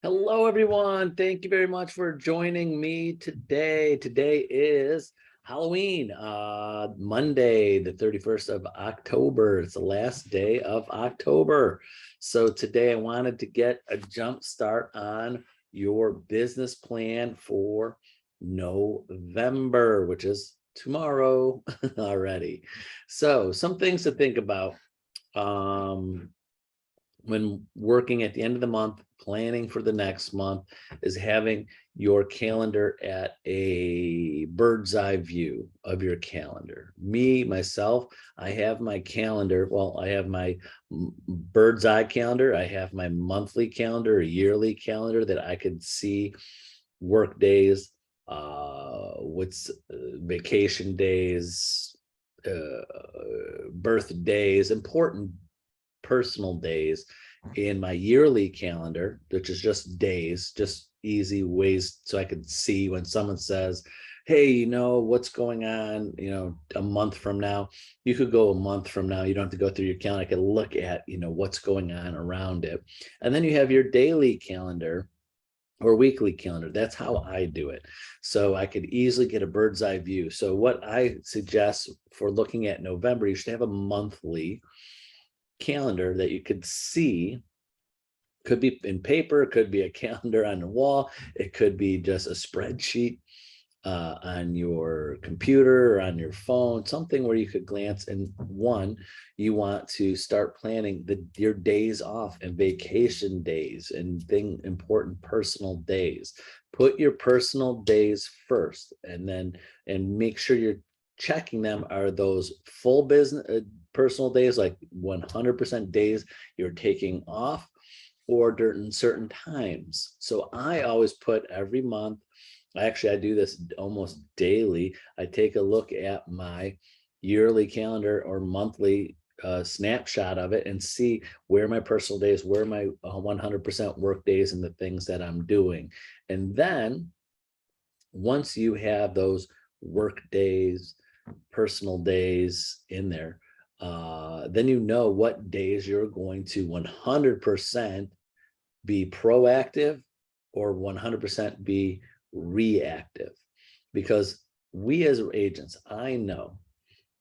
Hello, everyone. Thank you very much for joining me today. Today is Halloween, Monday, the 31st of October. It's the last day of October. So today I wanted to get a jump start on your business plan for November, which is tomorrow already. So some things to think about. Um, when working at the end of the month, planning for the next month, is having your calendar at a bird's eye view of your calendar. Me, myself, I have my calendar. Well, I have my bird's eye calendar. I have my monthly calendar, a yearly calendar that I could see work days, what's vacation days, birthdays, important personal days in my yearly calendar, which is just days, just easy ways so I could see when someone says, hey, what's going on, a month from now. You could go a month from now. You don't have to go through your calendar. I could look at, what's going on around it. And then you have your daily calendar or weekly calendar. That's how I do it. So I could easily get a bird's eye view. So what I suggest for looking at November, you should have a monthly calendar that you could see. Could be in paper, it could be a calendar on the wall, it could be just a spreadsheet on your computer or on your phone, something where you could glance. And one, you want to start planning your days off and vacation days and important personal days. Put your personal days first, and make sure you're checking them. Are those full business personal days, like 100% days you're taking off, or during certain times? So I always put every month. Actually, I do this almost daily. I take a look at my yearly calendar or monthly snapshot of it and see where my personal days, where my 100% work days, and the things that I'm doing. And then once you have those work days, personal days in there, then you know what days you're going to 100% be proactive or 100% be reactive. Because we as agents, I know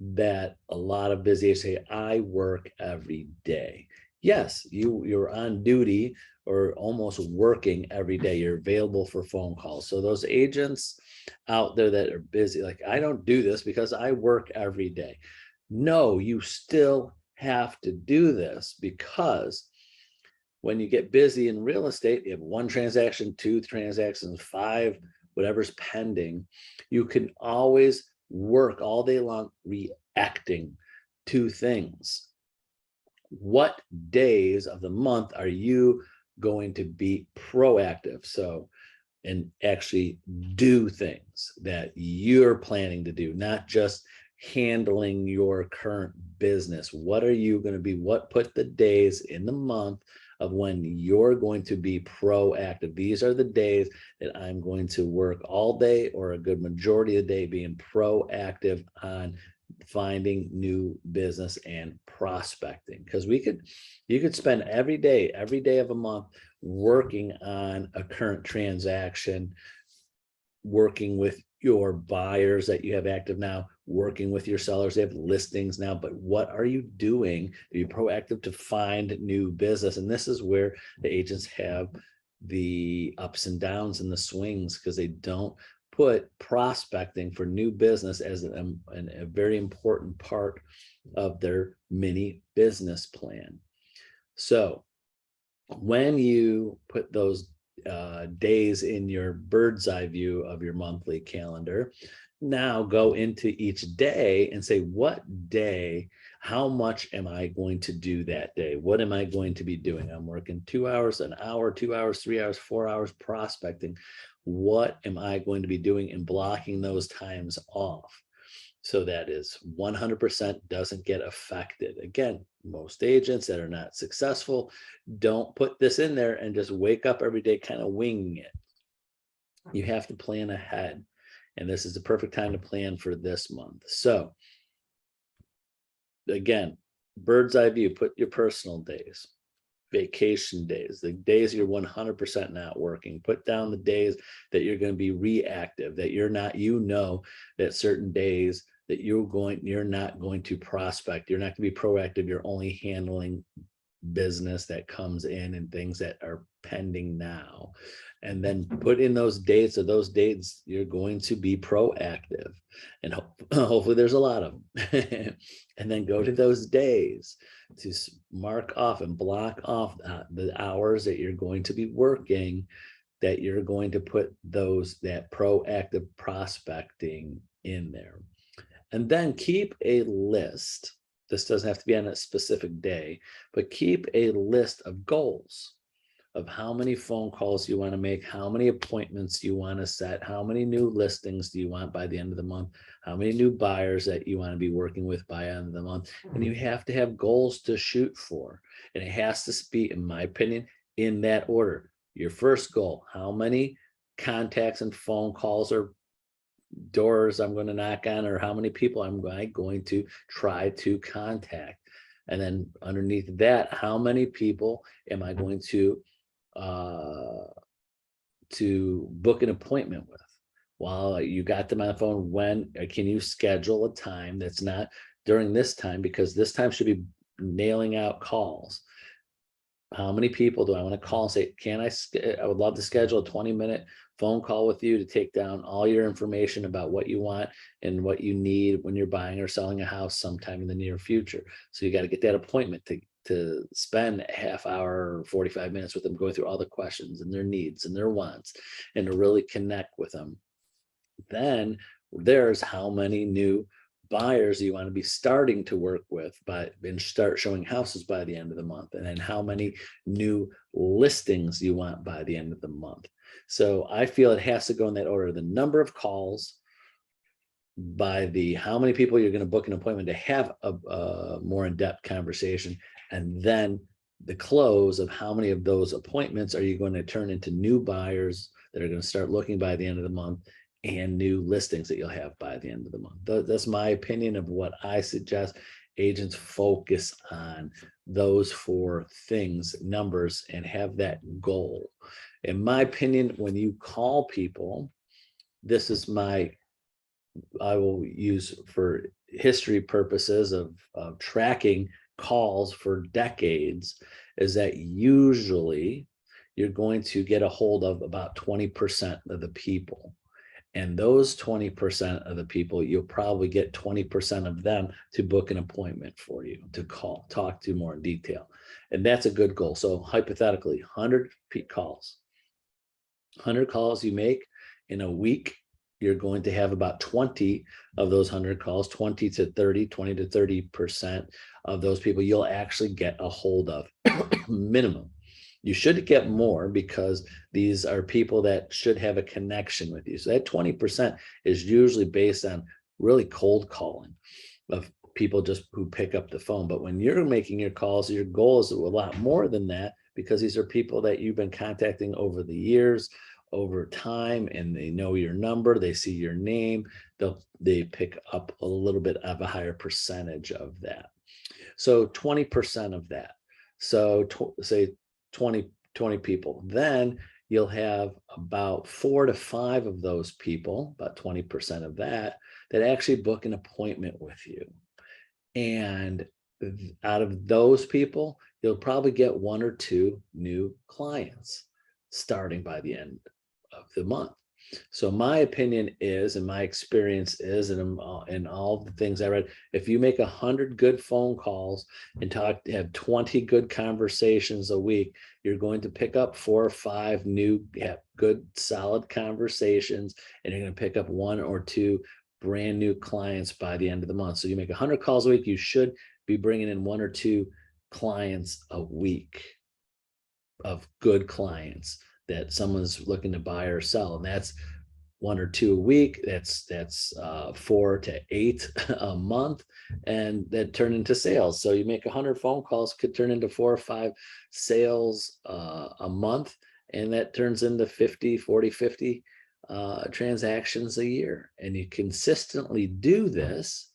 that a lot of busy agents say, I work every day. Yes, you're on duty or almost working every day. You're available for phone calls. So those agents out there that are busy, like, I don't do this because I work every day. No, you still have to do this, because when you get busy in real estate, you have one transaction, two transactions, five, whatever's pending. You can always work all day long reacting to things. What days of the month are you going to be proactive? So, and actually do things that you're planning to do, not just handling your current business. What are you going to be? Put the days in the month of when you're going to be proactive. These are the days that I'm going to work all day, or a good majority of the day, being proactive on finding new business and prospecting. Because you could spend every day of a month working on a current transaction, working with your buyers that you have active now, working with your sellers, they have listings now. But what are you doing to be proactive to find new business? And this is where the agents have the ups and downs and the swings, because they don't put prospecting for new business as a very important part of their mini business plan. So when you put those days in your bird's eye view of your monthly calendar, now go into each day and say, what day, how much am I going to do that day? What am I going to be doing? I'm working 2 hours, an hour, 2 hours, 3 hours, 4 hours prospecting. What am I going to be doing, and blocking those times off, so that is 100% doesn't get affected. Again, most agents that are not successful don't put this in there and just wake up every day kind of winging it. You have to plan ahead, and this is the perfect time to plan for this month. So again, bird's eye view, put your personal days. vacation days, the days you're 100% not working. Put down the days that you're going to be reactive, that you're not, that certain days that you're not going to prospect, you're not going to be proactive, you're only handling business that comes in and things that are pending now. And then put in those dates, or those dates you're going to be proactive, and hopefully there's a lot of them. And then go to those days to mark off and block off the hours that you're going to be working, that you're going to put that proactive prospecting in there. And then keep a list. This doesn't have to be on a specific day, but keep a list of goals of how many phone calls you want to make, how many appointments you want to set, how many new listings do you want by the end of the month, how many new buyers that you want to be working with by the end of the month. And you have to have goals to shoot for. And it has to be, in my opinion, in that order. Your first goal, how many contacts and phone calls or doors I'm going to knock on, or how many people I'm going to try to contact. And then underneath that, how many people am I going to book an appointment with? While you got them on the phone, when can you schedule a time that's not during this time, because this time should be nailing out calls. How many people do I want to call and say, I would love to schedule a 20-minute phone call with you to take down all your information about what you want and what you need when you're buying or selling a house sometime in the near future. So you got to get that appointment to spend a half hour or 45 minutes with them, going through all the questions and their needs and their wants, and to really connect with them. Then there's how many new buyers you want to be starting to work with and start showing houses by the end of the month, and then how many new listings you want by the end of the month. So I feel it has to go in that order: the number of calls, by the how many people you're going to book an appointment to have a more in-depth conversation, and then the close of how many of those appointments are you going to turn into new buyers that are going to start looking by the end of the month, and new listings that you'll have by the end of the month. That's my opinion of what I suggest agents focus on, those 4 things, numbers, and have that goal. In my opinion, when you call people, this is I will use for history purposes of tracking calls for decades, is that usually you're going to get a hold of about 20% of the people. And those 20% of the people, you'll probably get 20% of them to book an appointment for you to talk to more in detail. And that's a good goal. So hypothetically, 100 calls, 100 calls you make in a week, you're going to have about 20 of those 100 calls, 20 to 30% of those people you'll actually get a hold of minimum. You should get more, because these are people that should have a connection with you. So that 20% is usually based on really cold calling of people just who pick up the phone. But when you're making your calls, your goal is a lot more than that, because these are people that you've been contacting over the years, over time, and they know your number, they see your name, they pick up a little bit of a higher percentage of that. So 20% of that. So say 20 people, then you'll have about 4 to 5 of those people, about 20% of that actually book an appointment with you. And out of those people, you'll probably get 1 or 2 new clients starting by the end of the month. So my opinion is, and my experience is, and all the things I read, if you make 100 good phone calls and have 20 good conversations a week, you're going to pick up 4 or 5 new, good, solid conversations, and you're going to pick up 1 or 2 brand new clients by the end of the month. So you make 100 calls a week, you should be bringing in 1 or 2 clients a week of good clients that someone's looking to buy or sell. And that's 1 or 2 a week. That's 4 to 8 a month, and that turn into sales. So you make 100 phone calls, could turn into 4 or 5 sales a month. And that turns into 50 transactions a year. And you consistently do this,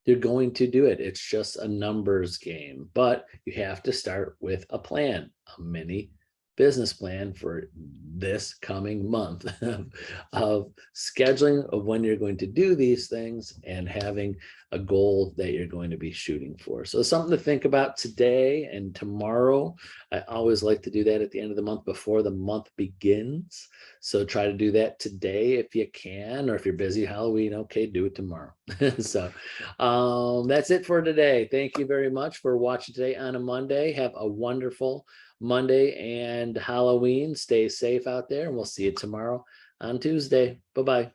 you're going to do it. It's just a numbers game, but you have to start with a plan, a mini business plan for this coming month of scheduling of when you're going to do these things and having a goal that you're going to be shooting for. So something to think about today and tomorrow. I always like to do that at the end of the month before the month begins. So try to do that today if you can, or if you're busy Halloween, okay, do it tomorrow. So that's it for today. Thank you very much for watching today on a Monday. Have a wonderful Monday and Halloween. Stay safe out there, and we'll see you tomorrow on Tuesday. Bye-bye.